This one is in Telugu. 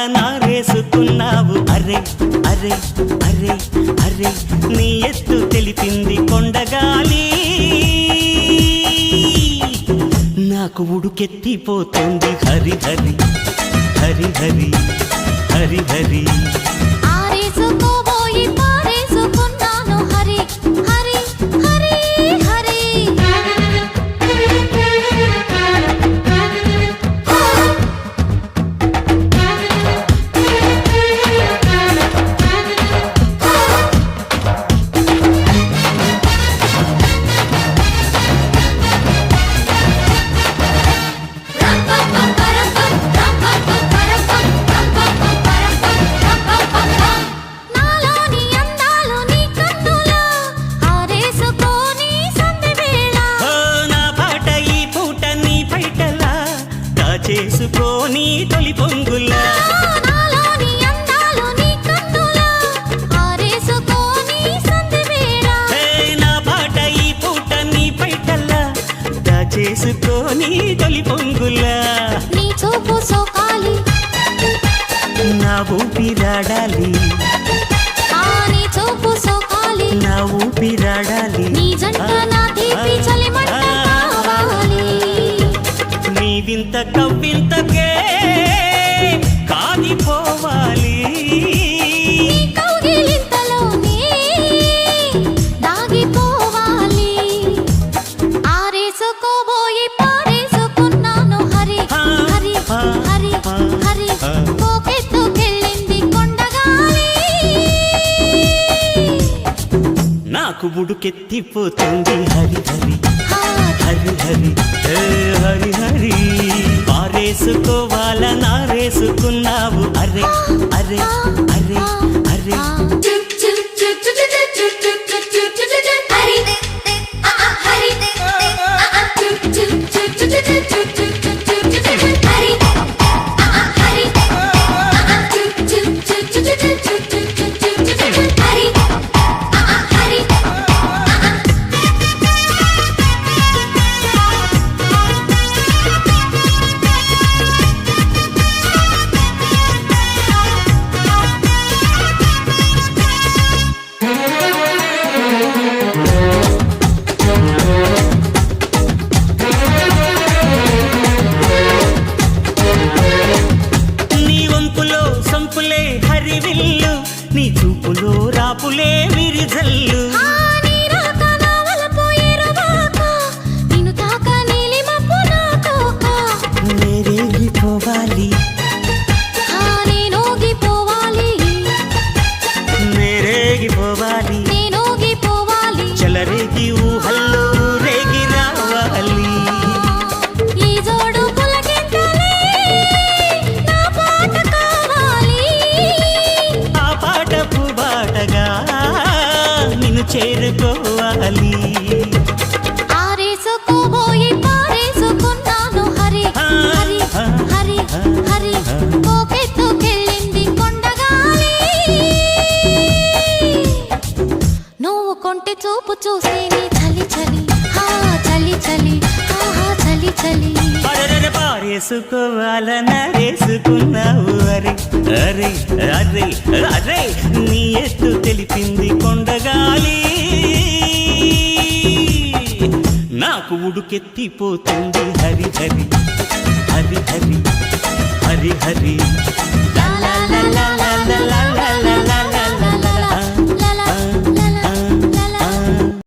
నారేసుకున్నావు అరే అరే అరే అరే నీ ఎత్తు తెలిపింది కొండగాలి నాకు ఉడుకెత్తిపోతుంది హరి హరి హరి హరి హరి హరి ఆరేసుకోబోయి పారేసుకున్నాను హరి హరి హరి హరి చేసుకొని తొలి పొంగులా నాలోని అందాలు నీ కన్నులా ఆరేసుకొని సందెవేళ నా పాట ఈ పూట నీ పైటల్లా దాచేసుకొని తొలి పొంగులా నీ చూపు సోకాలి నా ఊపిరాడాలి నీ చూపు సోకాలి నా ఊపిరాడాలి నీ జంట నా తీపి చలిమంట కావాలి నీ వింత కవ్వింతకే కాగిపోవాలి నీ కౌగిలింతలోనే దాగిపోవాలి ఆరేసుకోబోయి పారేసుకున్నాను హరి హరి హరి హరి పోకెత్తుకెళ్ళింది కొండగాలి నాకు ఉడుకెత్తిపోతుంది హరి హరి హరి హరి హరి హరి నారేసుకున్నావు అరే అరే అరే అరే నీ చూపులో రాపులే విరిజల్లు నేరేగిపోవాలి నేరేగిపోవాలి చెలరేగి ఊహల్లో రేగి రావాలి ఈ జోడు పులకింతలే నా పాట కావాలి ఆ పాటపు బాటగా నిన్ను చేరుకోవాలి ఆరేసుకోబోయి పారేసుకున్నాను హరి హరి హరి హరి పోకెత్తుకెళ్ళింది కొండగాలి నువ్వు కొంటె చూపు చూసి నీ చలి చలి చలి చలి చలి చలి పారేసుకోవాలనేసుకున్నావు అరే అరే అరే అరే నీ ఎత్తు తెలిపింది కొండగాలి నాకు ఉడుకెత్తిపోతుంది హరి హరి హరి హరి హరి హరి